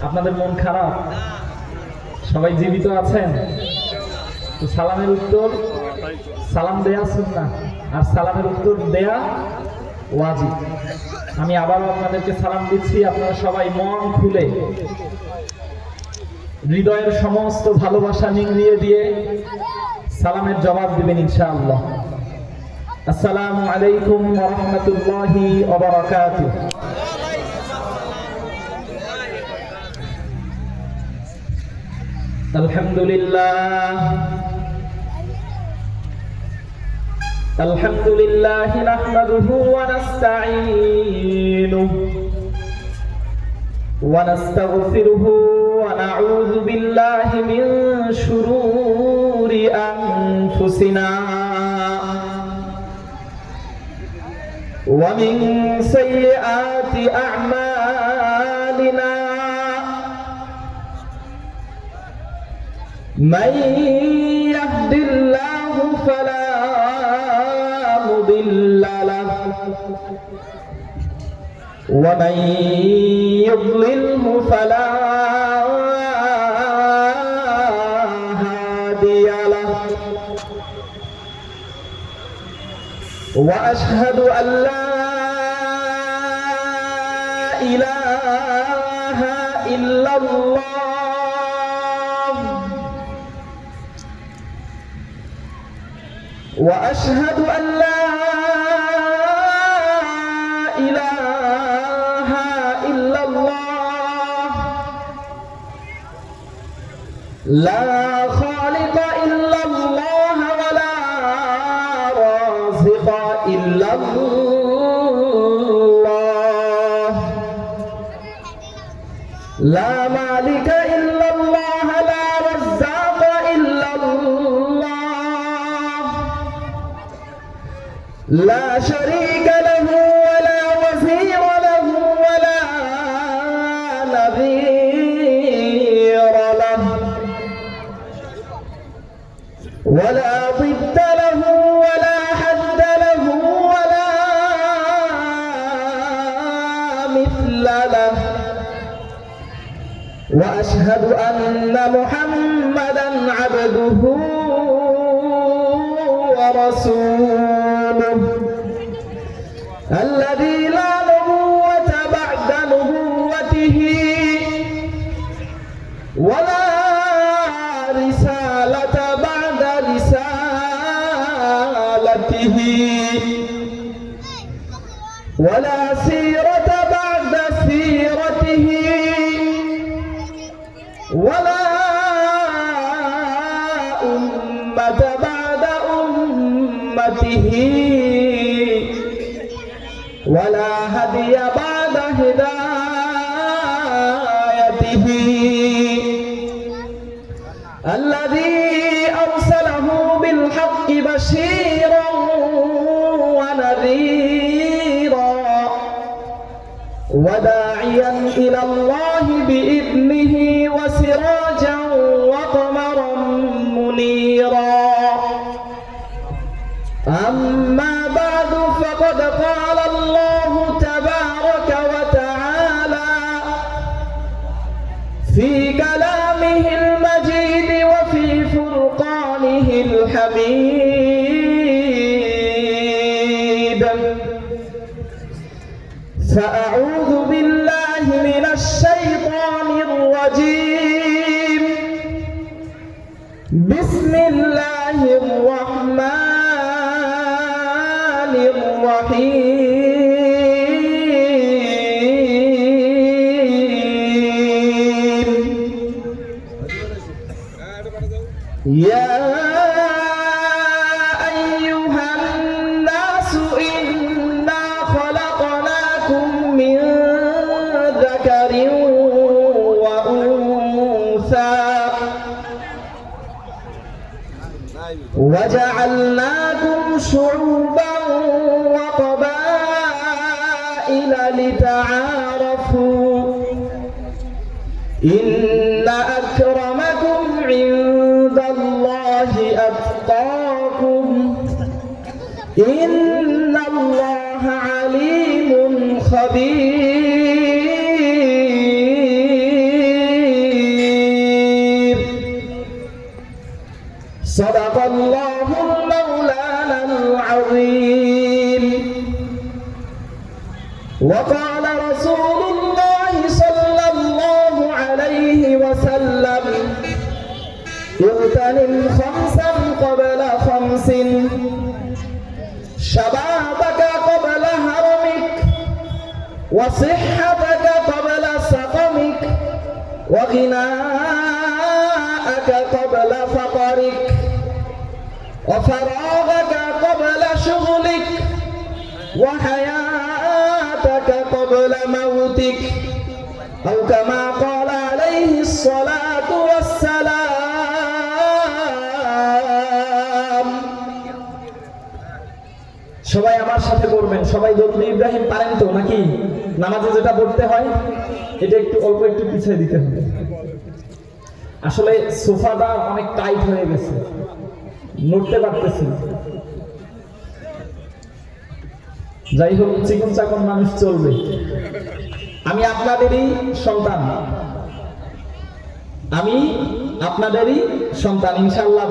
আপনাদের মন খারাপ? সবাই জীবিত আছেন? তো সালামের উত্তর, সালাম দেয়া সুন্নাহ আর সালামের উত্তর দেয়া ওয়াজিব। আমি আবারও আপনাদেরকে সালাম দিচ্ছি। আপনারা সবাই মন খুলে হৃদয়ের সমস্ত ভালোবাসা নিংড়িয়ে দিয়ে সালামের জবাব দিবেন ইনশাআল্লাহ। আসসালামু আলাইকুম ওয়া রাহমাতুল্লাহি ওয়া বারাকাতুহু। আলহামদুলিল্লাহ আলহামদুলিল্লাহ নাহমাদুহু ওয়া নাস্তাঈনুহু ওয়া নাস্তাগফিরুহু ওয়া নাউযু বিল্লাহি মিন শুরুরি আনফুসিনা ওয়া মিন সাইয়্যাতি আ'মালিনা من يهد الله فلا مضل له ومن يضلله فلا هادي له وأشهد أن لا إله إلا الله وأشهد أن لا إله إلا الله لا خالق إلا الله ولا رازق إلا الله لا مالك إلا الله لا رزاق إلا الله لا شريك له ولا وزير له ولا نظير له ولا ضد له ولا حد له ولا مثل له وأشهد أن محمدا عبده ورسوله الذي لا نبوة بعد نبوته ولا رسالة بعد رسالته ولا سيرة بعد سيرته ولا أمة بعد أمته ولا هدي بعد هدايته الذي أرسله بالحق بشيرا ونذيرا وداعيا إلى الله بإذنه وسراجا وقمرا منيرا أما بعد فقد قال الله تبارك وتعالى في كلامه المجيد وفي فرقانه الحميد فأعوذ بالله من الشيطان الرجيم بسم الله الرحمن الرحيم يا أيها الناس إنا خلقناكم من ذكر وأنثى وجعلناكم شعوبا وقبائل لتعارفوا إن أكرمكم عند الله أتقاكم إن الله عليم خبير وقال رسول الله صلى الله عليه وسلم اغتنم خمسا قبل خمس شبابك قبل هرمك وصحتك قبل سقمك وغناءك قبل فقرك وفراغك قبل شغلك وحياتك قبل موتك أو كما قال عليه الصلاة والسلام সবাই আমার সাথে পড়বেন সবাই দরুদ ইব্রাহিম পারেন তো নাকি নামাজে যেটা পড়তে হয় এটা একটু অল্প একটু পিছিয়ে দিতে হবে আসলে সোফাটা অনেক টাইট হয়ে গেছে নড়তে পারতেছি না যাই হোক চিকন চাকন মানুষ চলবে আমি আপনাদেরই সন্তান ইনশাআল্লাহ